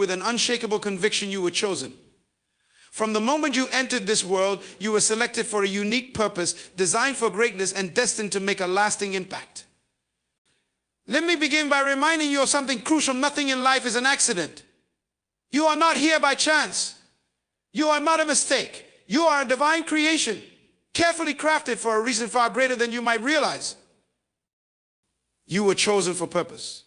with an unshakable conviction you were chosen. From the moment you entered this world, you were selected for a unique purpose, designed for greatness and destined to make a lasting impact. Let me begin by reminding you of something crucial. Nothing in life is an accident. You are not here by chance. You are not a mistake. You are a divine creation, carefully crafted for a reason far greater than you might realize. You were chosen for purpose.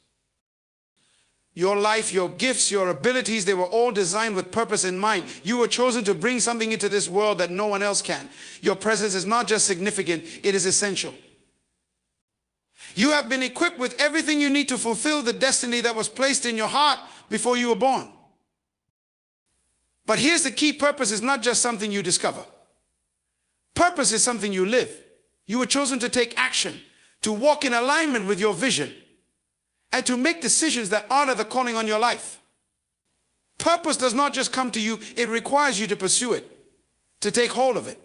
Your life, your gifts, your abilities, they were all designed with purpose in mind. You were chosen to bring something into this world that no one else can. Your presence is not just significant, it is essential. You have been equipped with everything you need to fulfill the destiny that was placed in your heart before you were born. But here's the key: purpose is not just something you discover. Purpose is something you live. You were chosen to take action, to walk in alignment with your vision, and to make decisions that honor the calling on your life. Purpose does not just come to you, it requires you to pursue it, to take hold of it,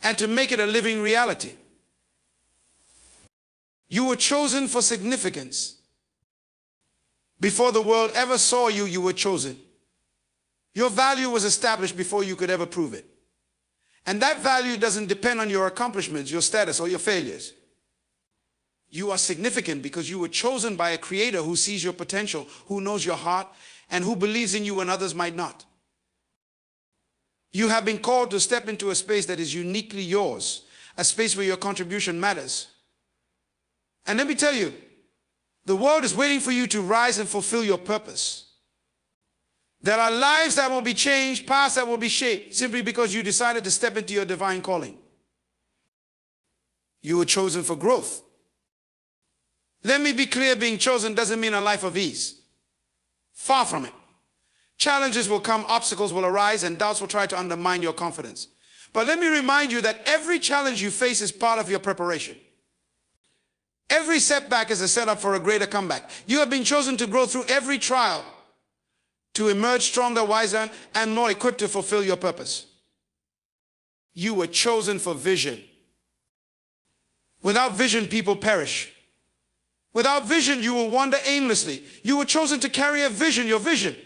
and to make it a living reality. You were chosen for significance. Before the world ever saw you, you were chosen. Your value was established before you could ever prove it. And that value doesn't depend on your accomplishments, your status, or your failures. You are significant because you were chosen by a creator who sees your potential, who knows your heart, and who believes in you when others might not. You have been called to step into a space that is uniquely yours, a space where your contribution matters. And let me tell you, the world is waiting for you to rise and fulfill your purpose. There are lives that will be changed, paths that will be shaped, simply because you decided to step into your divine calling. You were chosen for growth. Let me be clear, being chosen doesn't mean a life of ease. Far from it. Challenges will come, obstacles will arise, and doubts will try to undermine your confidence. But let me remind you that every challenge you face is part of your preparation. Every setback is a setup for a greater comeback. You have been chosen to grow through every trial, to emerge stronger, wiser, and more equipped to fulfill your purpose. You were chosen for vision. Without vision, people perish. Without vision, you will wander aimlessly. You were chosen to carry a vision, your vision.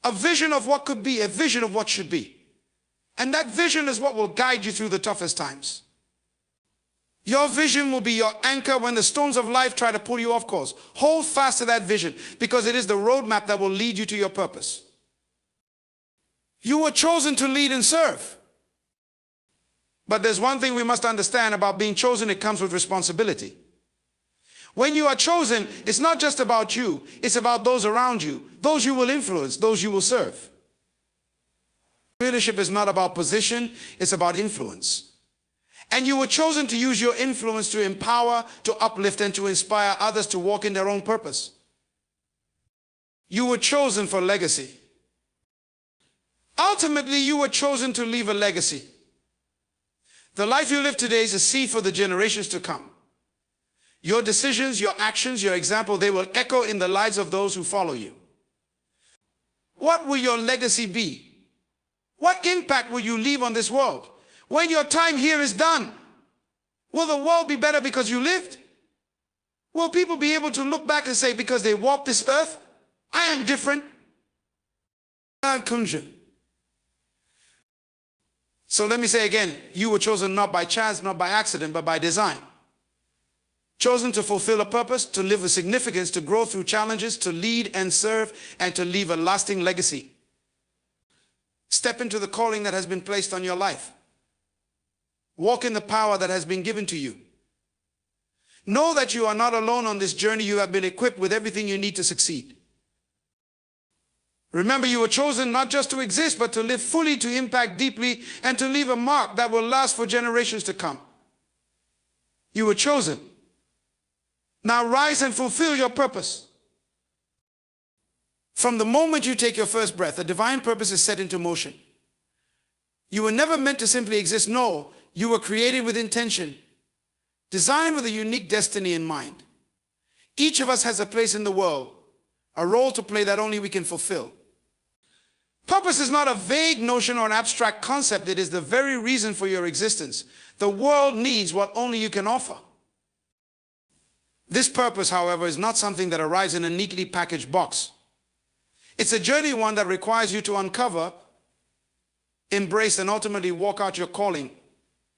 A vision of what could be, a vision of what should be. And that vision is what will guide you through the toughest times. Your vision will be your anchor when the storms of life try to pull you off course. Hold fast to that vision, because it is the roadmap that will lead you to your purpose. You were chosen to lead and serve. But there's one thing we must understand about being chosen: it comes with responsibility. When you are chosen, it's not just about you, it's about those around you, those you will influence, those you will serve. Leadership is not about position, it's about influence. And you were chosen to use your influence to empower, to uplift, and to inspire others to walk in their own purpose. You were chosen for legacy. Ultimately, you were chosen to leave a legacy. The life you live today is a seed for the generations to come. Your decisions, your actions, your example, they will echo in the lives of those who follow you. What will your legacy be? What impact will you leave on this world? When your time here is done, will the world be better because you lived? Will people be able to look back and say, because they walked this earth, I am different? So let me say again, you were chosen not by chance, not by accident, but by design. Chosen to fulfill a purpose, to live with significance, to grow through challenges, to lead and serve, and to leave a lasting legacy. Step into the calling that has been placed on your life. Walk in the power that has been given to you. Know that you are not alone on this journey. You have been equipped with everything you need to succeed. Remember, you were chosen not just to exist, but to live fully, to impact deeply, and to leave a mark that will last for generations to come. You were chosen. Now rise and fulfill your purpose. From the moment you take your first breath, a divine purpose is set into motion. You were never meant to simply exist. No, you were created with intention, designed with a unique destiny in mind. Each of us has a place in the world, a role to play that only we can fulfill. Purpose is not a vague notion or an abstract concept. It is the very reason for your existence. The world needs what only you can offer. This purpose, however, is not something that arrives in a neatly packaged box. It's a journey, one that requires you to uncover, embrace, and ultimately walk out your calling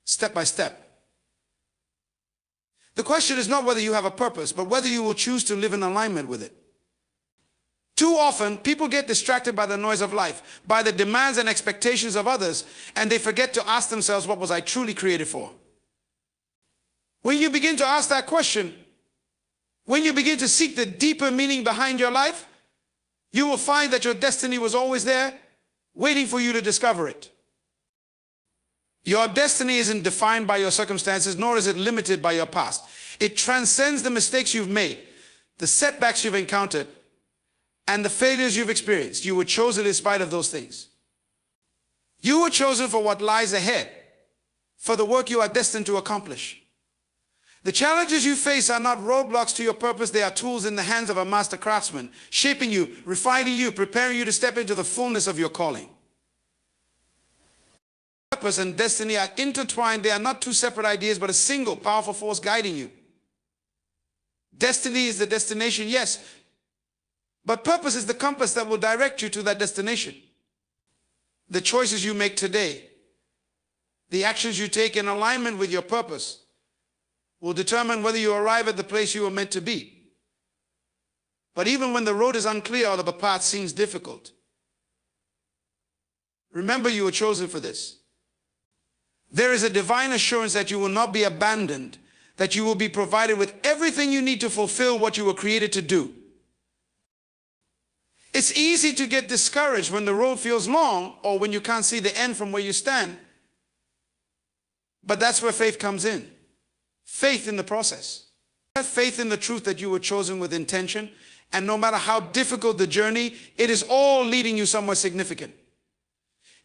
step by step. The question is not whether you have a purpose, but whether you will choose to live in alignment with it. Too often, people get distracted by the noise of life, by the demands and expectations of others, and they forget to ask themselves, what was I truly created for? When you begin to ask that question, when you begin to seek the deeper meaning behind your life, you will find that your destiny was always there, waiting for you to discover it. Your destiny isn't defined by your circumstances, nor is it limited by your past. It transcends the mistakes you've made, the setbacks you've encountered, and the failures you've experienced. You were chosen in spite of those things. You were chosen for what lies ahead, for the work you are destined to accomplish. The challenges you face are not roadblocks to your purpose. They are tools in the hands of a master craftsman, shaping you, refining you, preparing you to step into the fullness of your calling. Purpose and destiny are intertwined. They are not two separate ideas, but a single powerful force guiding you. Destiny is the destination, yes, but purpose is the compass that will direct you to that destination. The choices you make today, the actions you take in alignment with your purpose, will determine whether you arrive at the place you were meant to be. But even when the road is unclear or the path seems difficult, remember you were chosen for this. There is a divine assurance that you will not be abandoned, that you will be provided with everything you need to fulfill what you were created to do. It's easy to get discouraged when the road feels long or when you can't see the end from where you stand. But that's where faith comes in. Faith in the process. Have faith in the truth that you were chosen with intention, and no matter how difficult the journey, it is all leading you somewhere significant.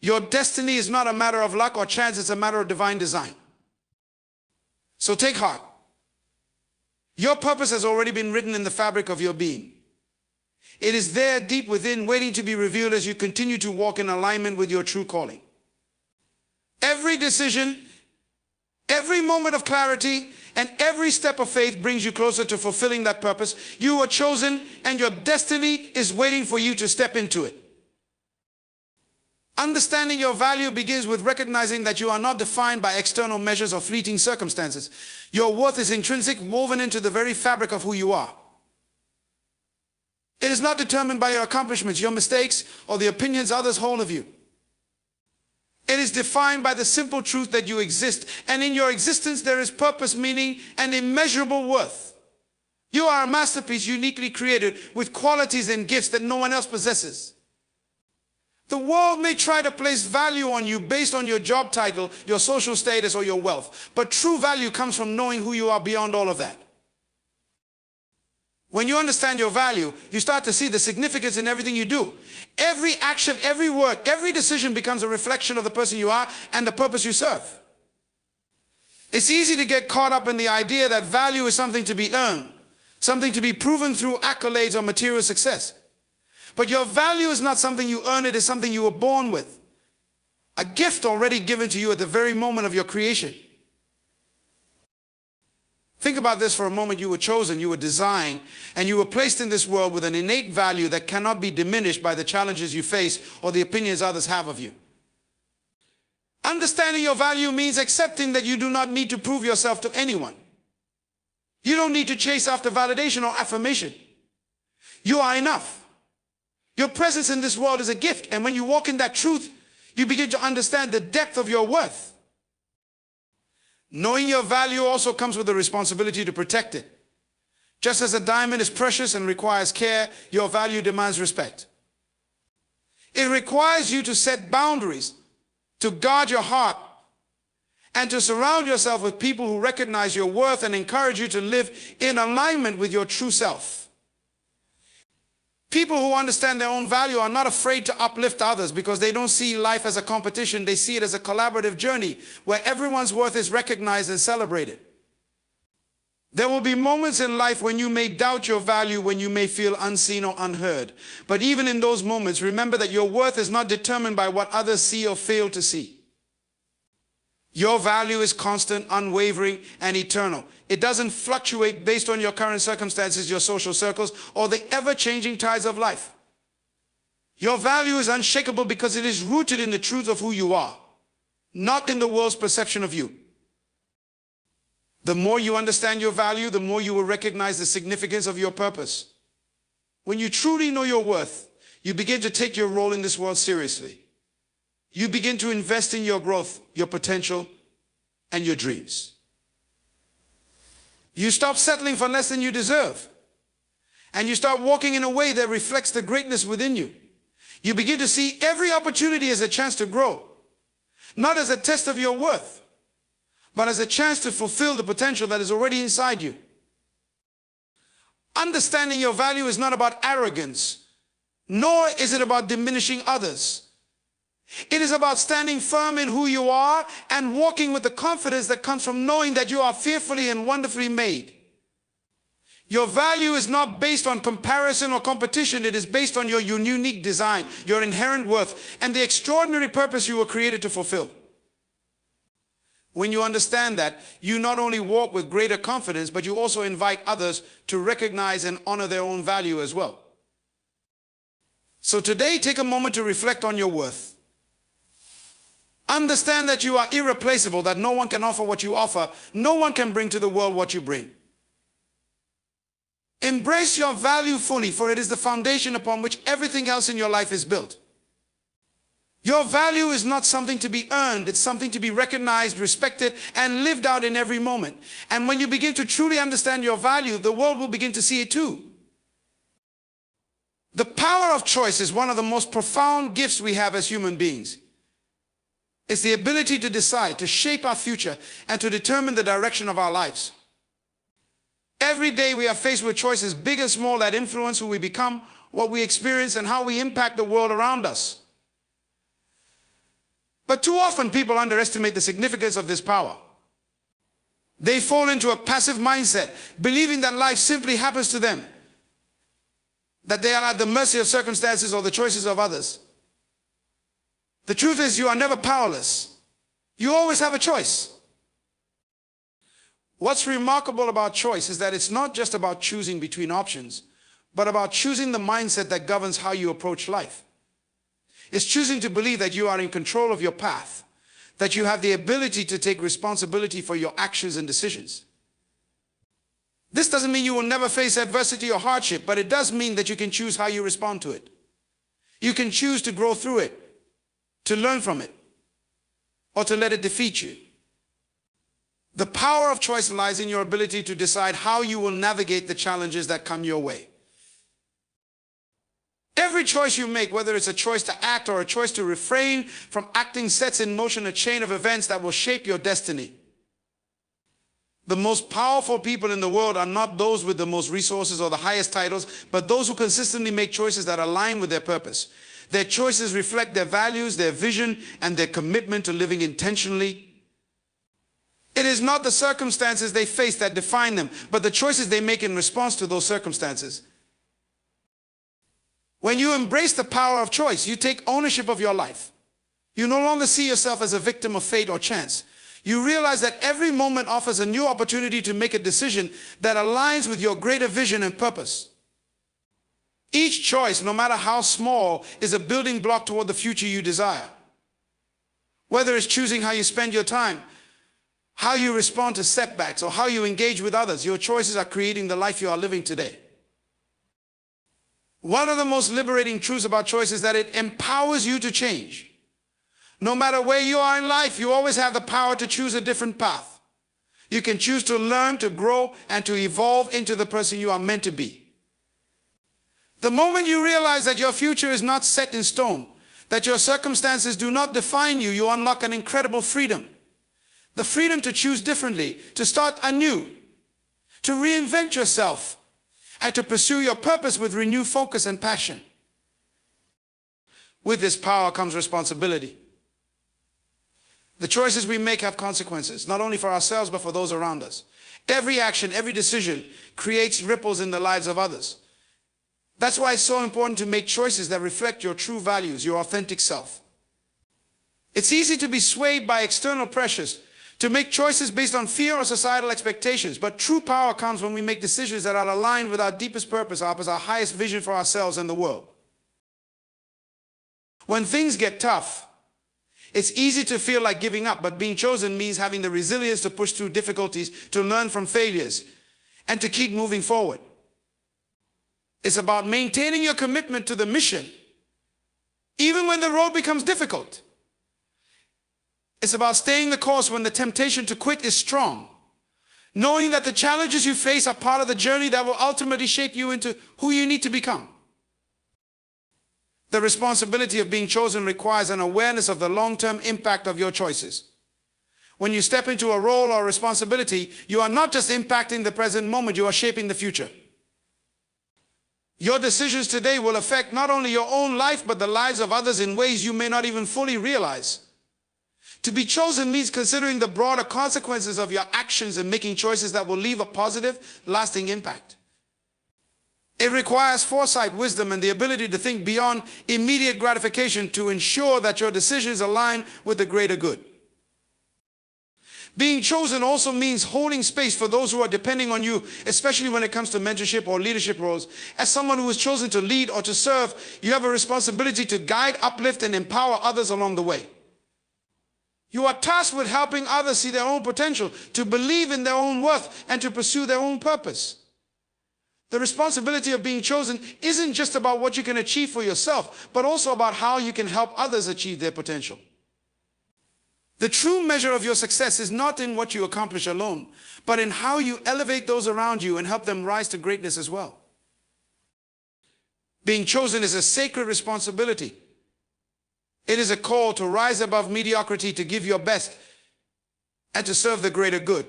Your destiny is not a matter of luck or chance, it's a matter of divine design. So take heart. Your purpose has already been written in the fabric of your being. It is there deep within, waiting to be revealed as you continue to walk in alignment with your true calling. Every decision, every moment of clarity, and every step of faith brings you closer to fulfilling that purpose. You are chosen, and your destiny is waiting for you to step into it. Understanding your value begins with recognizing that you are not defined by external measures or fleeting circumstances. Your worth is intrinsic, woven into the very fabric of who you are. It is not determined by your accomplishments, your mistakes, or the opinions others hold of you. It is defined by the simple truth that you exist, and in your existence there is purpose, meaning, and immeasurable worth. You are a masterpiece uniquely created with qualities and gifts that no one else possesses. The world may try to place value on you based on your job title, your social status, or your wealth, but true value comes from knowing who you are beyond all of that. When you understand your value, you start to see the significance in everything you do. Every action, every word, every decision becomes a reflection of the person you are and the purpose you serve. It's easy to get caught up in the idea that value is something to be earned, something to be proven through accolades or material success. But your value is not something you earn, it is something you were born with. A gift already given to you at the very moment of your creation. Think about this for a moment. You were chosen, you were designed, and you were placed in this world with an innate value that cannot be diminished by the challenges you face or the opinions others have of you. Understanding your value means accepting that you do not need to prove yourself to anyone. You don't need to chase after validation or affirmation. You are enough. Your presence in this world is a gift, and when you walk in that truth, you begin to understand the depth of your worth. Knowing your value also comes with the responsibility to protect it. Just as a diamond is precious and requires care, your value demands respect. It requires you to set boundaries, to guard your heart, and to surround yourself with people who recognize your worth and encourage you to live in alignment with your true self. People who understand their own value are not afraid to uplift others because they don't see life as a competition. They see it as a collaborative journey where everyone's worth is recognized and celebrated. There will be moments in life when you may doubt your value, when you may feel unseen or unheard. But even in those moments, remember that your worth is not determined by what others see or fail to see. Your value is constant, unwavering, and eternal. It doesn't fluctuate based on your current circumstances, your social circles, or the ever-changing tides of life. Your value is unshakable because it is rooted in the truth of who you are, not in the world's perception of you. The more you understand your value, the more you will recognize the significance of your purpose. When you truly know your worth, you begin to take your role in this world seriously. You begin to invest in your growth, your potential, and your dreams. You stop settling for less than you deserve. And you start walking in a way that reflects the greatness within you. You begin to see every opportunity as a chance to grow, not as a test of your worth, but as a chance to fulfill the potential that is already inside you. Understanding your value is not about arrogance, nor is it about diminishing others. It is about standing firm in who you are and walking with the confidence that comes from knowing that you are fearfully and wonderfully made. Your value is not based on comparison or competition. It is based on your unique design, your inherent worth, and the extraordinary purpose you were created to fulfill. When you understand that, you not only walk with greater confidence, but you also invite others to recognize and honor their own value as well. So today, take a moment to reflect on your worth. Understand that you are irreplaceable, that no one can offer what you offer. No one can bring to the world what you bring. Embrace your value fully, for it is the foundation upon which everything else in your life is built. Your value is not something to be earned. It's something to be recognized, respected, and lived out in every moment. And when you begin to truly understand your value, the world will begin to see it too. The power of choice is one of the most profound gifts we have as human beings. It's the ability to decide, to shape our future, and to determine the direction of our lives. Every day we are faced with choices, big and small, that influence who we become, what we experience, and how we impact the world around us. But too often people underestimate the significance of this power. They fall into a passive mindset, believing that life simply happens to them, that they are at the mercy of circumstances or the choices of others. The truth is, you are never powerless. You always have a choice. What's remarkable about choice is that it's not just about choosing between options, but about choosing the mindset that governs how you approach life. It's choosing to believe that you are in control of your path, that you have the ability to take responsibility for your actions and decisions. This doesn't mean you will never face adversity or hardship, but it does mean that you can choose how you respond to it. You can choose to grow through it, to learn from it, or to let it defeat you. The power of choice lies in your ability to decide how you will navigate the challenges that come your way. Every choice you make, whether it's a choice to act or a choice to refrain from acting, sets in motion a chain of events that will shape your destiny. The most powerful people in the world are not those with the most resources or the highest titles, but those who consistently make choices that align with their purpose. Their choices reflect their values, their vision, and their commitment to living intentionally. It is not the circumstances they face that define them, but the choices they make in response to those circumstances. When you embrace the power of choice, you take ownership of your life. You no longer see yourself as a victim of fate or chance. You realize that every moment offers a new opportunity to make a decision that aligns with your greater vision and purpose. Each choice, no matter how small, is a building block toward the future you desire. Whether it's choosing how you spend your time, how you respond to setbacks, or how you engage with others, your choices are creating the life you are living today. One of the most liberating truths about choice is that it empowers you to change. No matter where you are in life, you always have the power to choose a different path. You can choose to learn, to grow, and to evolve into the person you are meant to be. The moment you realize that your future is not set in stone, that your circumstances do not define you, you unlock an incredible freedom. The freedom to choose differently, to start anew, to reinvent yourself, and to pursue your purpose with renewed focus and passion. With this power comes responsibility. The choices we make have consequences, not only for ourselves, but for those around us. Every action, every decision creates ripples in the lives of others. That's why it's so important to make choices that reflect your true values, your authentic self. It's easy to be swayed by external pressures, to make choices based on fear or societal expectations, but true power comes when we make decisions that are aligned with our deepest purpose, our highest vision for ourselves and the world. When things get tough, it's easy to feel like giving up, but being chosen means having the resilience to push through difficulties, to learn from failures, and to keep moving forward. It's about maintaining your commitment to the mission, even when the road becomes difficult. It's about staying the course when the temptation to quit is strong, knowing that the challenges you face are part of the journey that will ultimately shape you into who you need to become. The responsibility of being chosen requires an awareness of the long-term impact of your choices. When you step into a role or responsibility, you are not just impacting the present moment, you are shaping the future. Your decisions today will affect not only your own life, but the lives of others in ways you may not even fully realize. To be chosen means considering the broader consequences of your actions and making choices that will leave a positive, lasting impact. It requires foresight, wisdom, and the ability to think beyond immediate gratification to ensure that your decisions align with the greater good. Being chosen also means holding space for those who are depending on you, especially when it comes to mentorship or leadership roles. As someone who is chosen to lead or to serve, you have a responsibility to guide, uplift, and empower others along the way. You are tasked with helping others see their own potential, to believe in their own worth, and to pursue their own purpose. The responsibility of being chosen isn't just about what you can achieve for yourself, but also about how you can help others achieve their potential. The true measure of your success is not in what you accomplish alone, but in how you elevate those around you and help them rise to greatness as well. Being chosen is a sacred responsibility. It is a call to rise above mediocrity, to give your best, and to serve the greater good.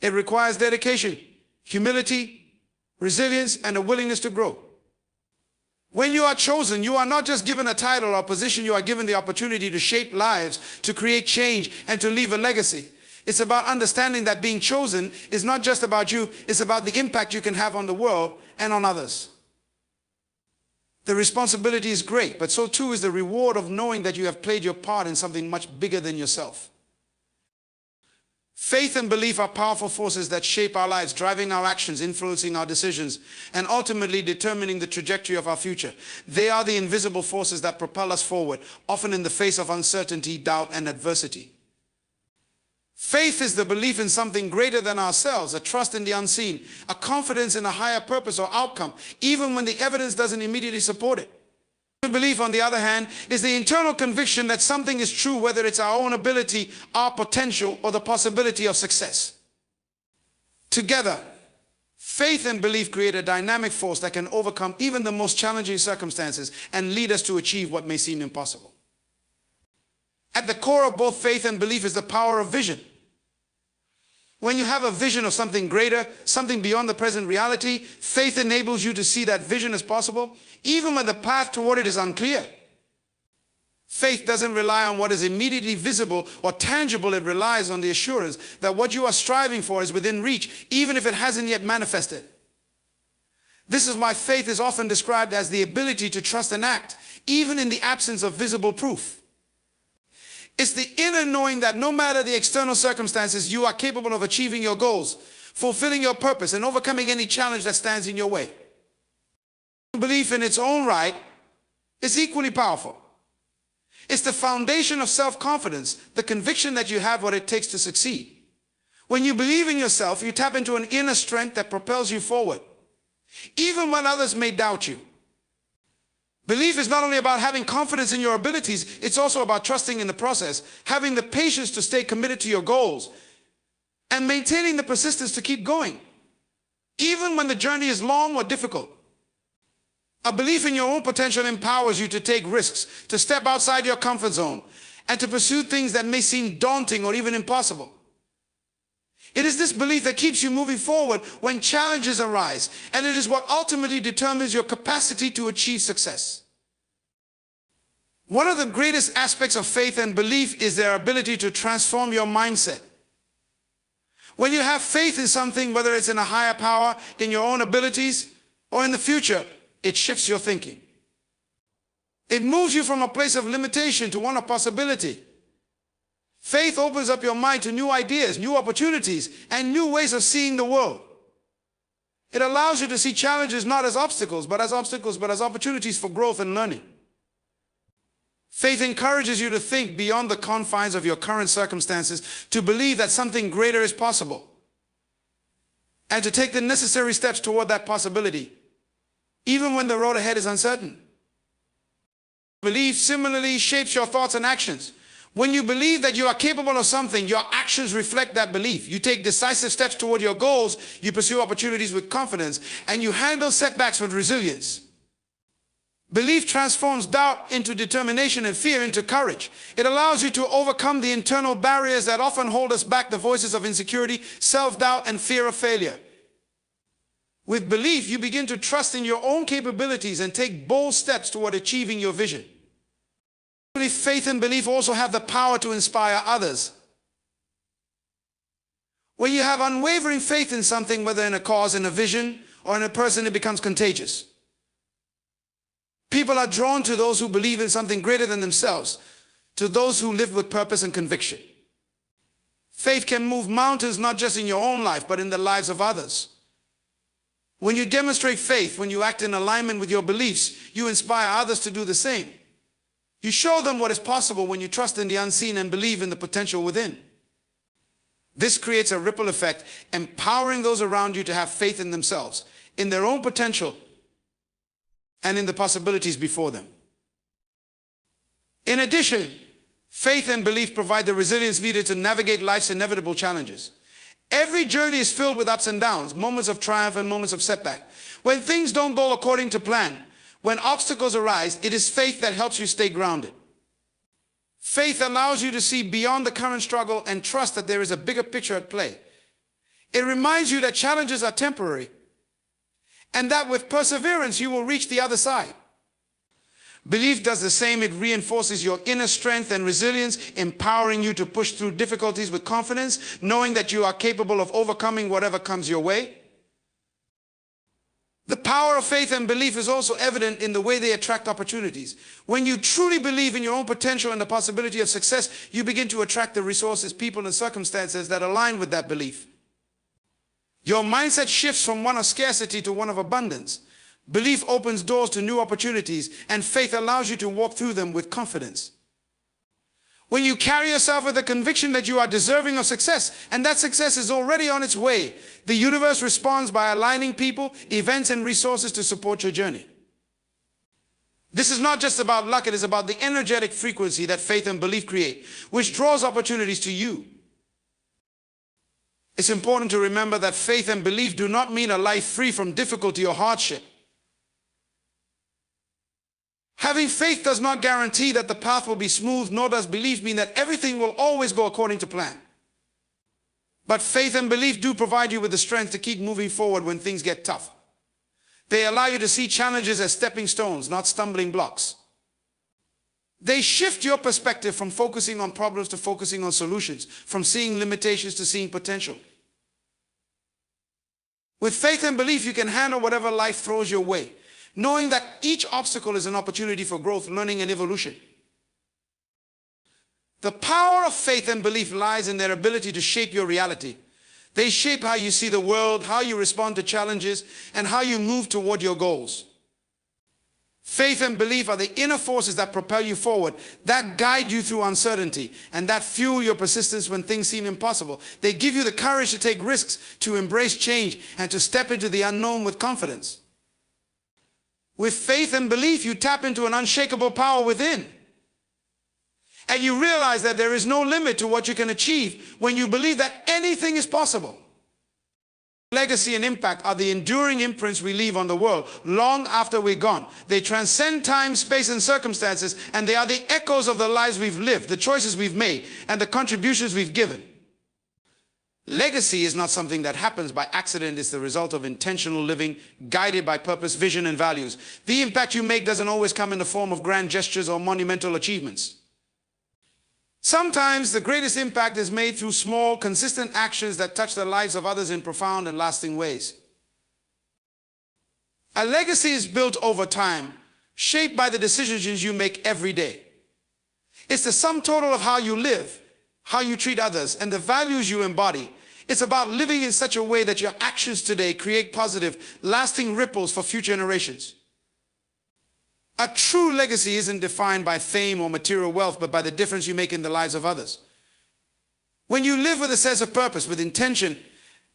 It requires dedication, humility, resilience, and a willingness to grow. When you are chosen, you are not just given a title or position, you are given the opportunity to shape lives, to create change, and to leave a legacy. It's about understanding that being chosen is not just about you, it's about the impact you can have on the world and on others. The responsibility is great, but so too is the reward of knowing that you have played your part in something much bigger than yourself. Faith and belief are powerful forces that shape our lives, driving our actions, influencing our decisions, and ultimately determining the trajectory of our future. They are the invisible forces that propel us forward, often in the face of uncertainty, doubt, and adversity. Faith is the belief in something greater than ourselves, a trust in the unseen, a confidence in a higher purpose or outcome, even when the evidence doesn't immediately support it. Belief, on the other hand, is the internal conviction that something is true, whether it's our own ability, our potential, or the possibility of success. Together, faith and belief create a dynamic force that can overcome even the most challenging circumstances and lead us to achieve what may seem impossible. At the core of both faith and belief is the power of vision. When you have a vision of something greater, something beyond the present reality, faith enables you to see that vision as possible, even when the path toward it is unclear. Faith doesn't rely on what is immediately visible or tangible. It relies on the assurance that what you are striving for is within reach, even if it hasn't yet manifested. This is why faith is often described as the ability to trust and act, even in the absence of visible proof. It's the inner knowing that no matter the external circumstances, you are capable of achieving your goals, fulfilling your purpose, and overcoming any challenge that stands in your way. Belief in its own right is equally powerful. It's the foundation of self-confidence, the conviction that you have what it takes to succeed. When you believe in yourself, you tap into an inner strength that propels you forward, even when others may doubt you. Belief is not only about having confidence in your abilities, it's also about trusting in the process, having the patience to stay committed to your goals, and maintaining the persistence to keep going, even when the journey is long or difficult. A belief in your own potential empowers you to take risks, to step outside your comfort zone, and to pursue things that may seem daunting or even impossible. It is this belief that keeps you moving forward when challenges arise, and it is what ultimately determines your capacity to achieve success. One of the greatest aspects of faith and belief is their ability to transform your mindset. When you have faith in something, whether it's in a higher power, in your own abilities, or in the future, it shifts your thinking. It moves you from a place of limitation to one of possibility. Faith opens up your mind to new ideas, new opportunities, and new ways of seeing the world. It allows you to see challenges not as obstacles, but as opportunities for growth and learning. Faith encourages you to think beyond the confines of your current circumstances, to believe that something greater is possible, and to take the necessary steps toward that possibility, even when the road ahead is uncertain. Belief similarly shapes your thoughts and actions. When you believe that you are capable of something, your actions reflect that belief. You take decisive steps toward your goals, you pursue opportunities with confidence, and you handle setbacks with resilience. Belief transforms doubt into determination and fear into courage. It allows you to overcome the internal barriers that often hold us back, the voices of insecurity, self-doubt, and fear of failure. With belief, you begin to trust in your own capabilities and take bold steps toward achieving your vision. Faith and belief also have the power to inspire others. When you have unwavering faith in something, whether in a cause, in a vision, or in a person, it becomes contagious. People are drawn to those who believe in something greater than themselves, to those who live with purpose and conviction. Faith can move mountains not just in your own life, but in the lives of others. When you demonstrate faith, when you act in alignment with your beliefs, you inspire others to do the same. You show them what is possible when you trust in the unseen and believe in the potential within. This creates a ripple effect, empowering those around you to have faith in themselves, in their own potential, and in the possibilities before them. In addition, faith and belief provide the resilience needed to navigate life's inevitable challenges. Every journey is filled with ups and downs, moments of triumph and moments of setback. When things don't go according to plan, when obstacles arise, it is faith that helps you stay grounded. Faith allows you to see beyond the current struggle and trust that there is a bigger picture at play. It reminds you that challenges are temporary, and that with perseverance you will reach the other side. Belief does the same. It reinforces your inner strength and resilience, empowering you to push through difficulties with confidence, knowing that you are capable of overcoming whatever comes your way. The power of faith and belief is also evident in the way they attract opportunities. When you truly believe in your own potential and the possibility of success, you begin to attract the resources, people, and circumstances that align with that belief. Your mindset shifts from one of scarcity to one of abundance. Belief opens doors to new opportunities, and faith allows you to walk through them with confidence. When you carry yourself with the conviction that you are deserving of success, and that success is already on its way, the universe responds by aligning people, events, and resources to support your journey. This is not just about luck, it is about the energetic frequency that faith and belief create, which draws opportunities to you. It's important to remember that faith and belief do not mean a life free from difficulty or hardship. Having faith does not guarantee that the path will be smooth, nor does belief mean that everything will always go according to plan. But faith and belief do provide you with the strength to keep moving forward when things get tough. They allow you to see challenges as stepping stones, not stumbling blocks. They shift your perspective from focusing on problems to focusing on solutions, from seeing limitations to seeing potential. With faith and belief, you can handle whatever life throws your way, knowing that each obstacle is an opportunity for growth, learning, and evolution. The power of faith and belief lies in their ability to shape your reality. They shape how you see the world, how you respond to challenges, and how you move toward your goals. Faith and belief are the inner forces that propel you forward, that guide you through uncertainty, and that fuel your persistence when things seem impossible. They give you the courage to take risks, to embrace change, and to step into the unknown with confidence. With faith and belief, you tap into an unshakable power within. And you realize that there is no limit to what you can achieve when you believe that anything is possible. Legacy and impact are the enduring imprints we leave on the world long after we're gone. They transcend time, space, and circumstances, and they are the echoes of the lives we've lived, the choices we've made, and the contributions we've given. Legacy is not something that happens by accident. It's the result of intentional living, guided by purpose, vision, and values. The impact you make doesn't always come in the form of grand gestures or monumental achievements. Sometimes the greatest impact is made through small, consistent actions that touch the lives of others in profound and lasting ways. A legacy is built over time, shaped by the decisions you make every day. It's the sum total of how you live, how you treat others, and the values you embody. It's about living in such a way that your actions today create positive, lasting ripples for future generations. A true legacy isn't defined by fame or material wealth, but by the difference you make in the lives of others. When you live with a sense of purpose, with intention,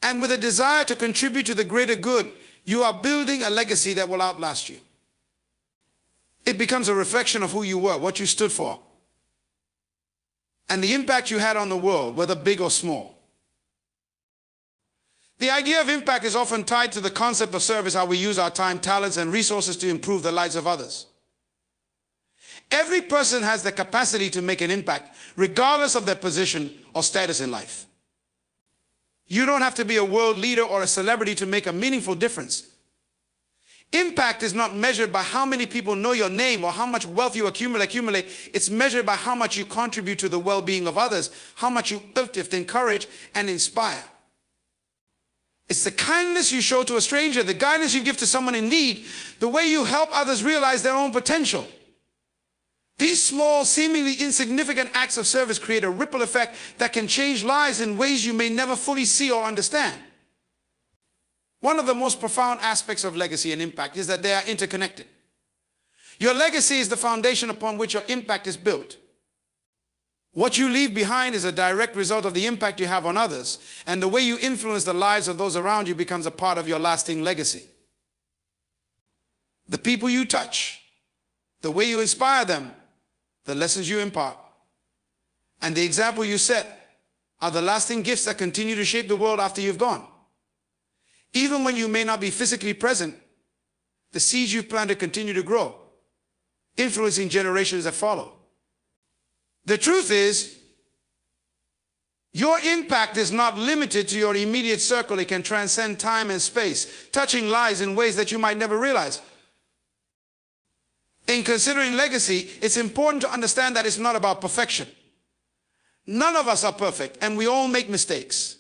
and with a desire to contribute to the greater good, you are building a legacy that will outlast you. It becomes a reflection of who you were, what you stood for, and the impact you had on the world, whether big or small. The idea of impact is often tied to the concept of service, how we use our time, talents, and resources to improve the lives of others. Every person has the capacity to make an impact, regardless of their position or status in life. You don't have to be a world leader or a celebrity to make a meaningful difference. Impact is not measured by how many people know your name or how much wealth you accumulate. It's measured by how much you contribute to the well-being of others, how much you uplift, encourage, and inspire. It's the kindness you show to a stranger, the guidance you give to someone in need, the way you help others realize their own potential. These small, seemingly insignificant acts of service create a ripple effect that can change lives in ways you may never fully see or understand. One of the most profound aspects of legacy and impact is that they are interconnected. Your legacy is the foundation upon which your impact is built. What you leave behind is a direct result of the impact you have on others, and the way you influence the lives of those around you becomes a part of your lasting legacy. The people you touch, the way you inspire them, the lessons you impart, and the example you set are the lasting gifts that continue to shape the world after you've gone. Even when you may not be physically present, the seeds you've planted continue to grow, influencing generations that follow. The truth is, your impact is not limited to your immediate circle. It can transcend time and space, touching lives in ways that you might never realize. In considering legacy, it's important to understand that it's not about perfection. None of us are perfect, and we all make mistakes.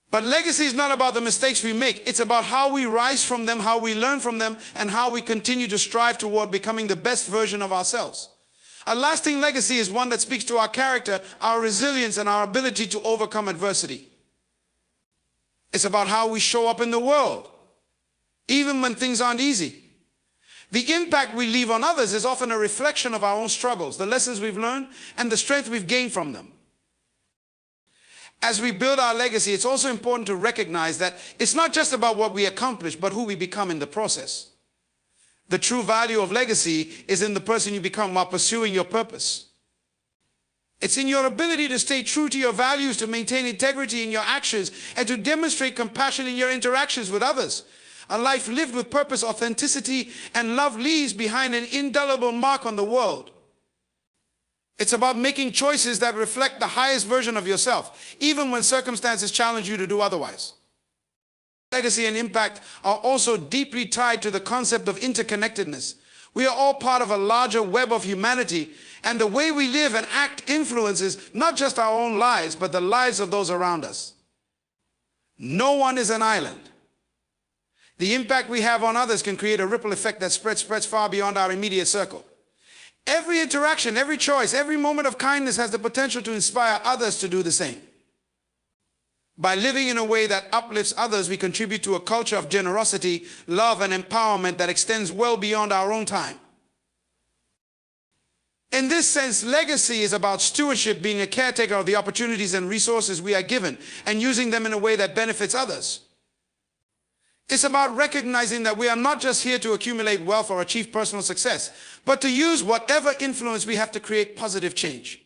But legacy is not about the mistakes we make. It's about how we rise from them, how we learn from them, and how we continue to strive toward becoming the best version of ourselves. A lasting legacy is one that speaks to our character, our resilience, and our ability to overcome adversity. It's about how we show up in the world, even when things aren't easy. The impact we leave on others is often a reflection of our own struggles, the lessons we've learned, and the strength we've gained from them. As we build our legacy, it's also important to recognize that it's not just about what we accomplish, but who we become in the process. The true value of legacy is in the person you become while pursuing your purpose. It's in your ability to stay true to your values, to maintain integrity in your actions, and to demonstrate compassion in your interactions with others. A life lived with purpose, authenticity, and love leaves behind an indelible mark on the world. It's about making choices that reflect the highest version of yourself, even when circumstances challenge you to do otherwise. Legacy and impact are also deeply tied to the concept of interconnectedness. We are all part of a larger web of humanity, and the way we live and act influences not just our own lives, but the lives of those around us. No one is an island. The impact we have on others can create a ripple effect that spreads far beyond our immediate circle. Every interaction, every choice, every moment of kindness has the potential to inspire others to do the same. By living in a way that uplifts others, we contribute to a culture of generosity, love, and empowerment that extends well beyond our own time. In this sense, legacy is about stewardship, being a caretaker of the opportunities and resources we are given, and using them in a way that benefits others. It's about recognizing that we are not just here to accumulate wealth or achieve personal success, but to use whatever influence we have to create positive change.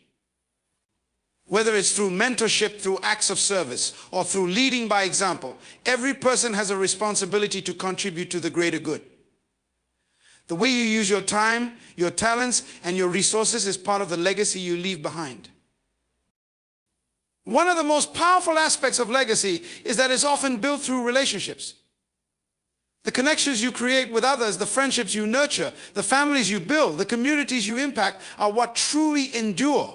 Whether it's through mentorship, through acts of service, or through leading by example, every person has a responsibility to contribute to the greater good. The way you use your time, your talents, and your resources is part of the legacy you leave behind. One of the most powerful aspects of legacy is that it's often built through relationships. The connections you create with others, the friendships you nurture, the families you build, the communities you impact are what truly endure.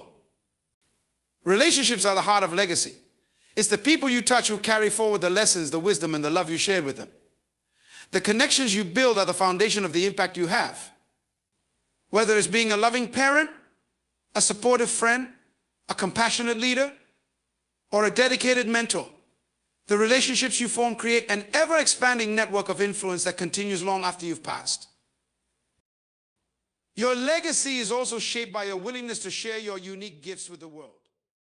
Relationships are the heart of legacy. It's the people you touch who carry forward the lessons, the wisdom, and the love you shared with them. The connections you build are the foundation of the impact you have. Whether it's being a loving parent, a supportive friend, a compassionate leader, or a dedicated mentor, the relationships you form create an ever-expanding network of influence that continues long after you've passed. Your legacy is also shaped by your willingness to share your unique gifts with the world.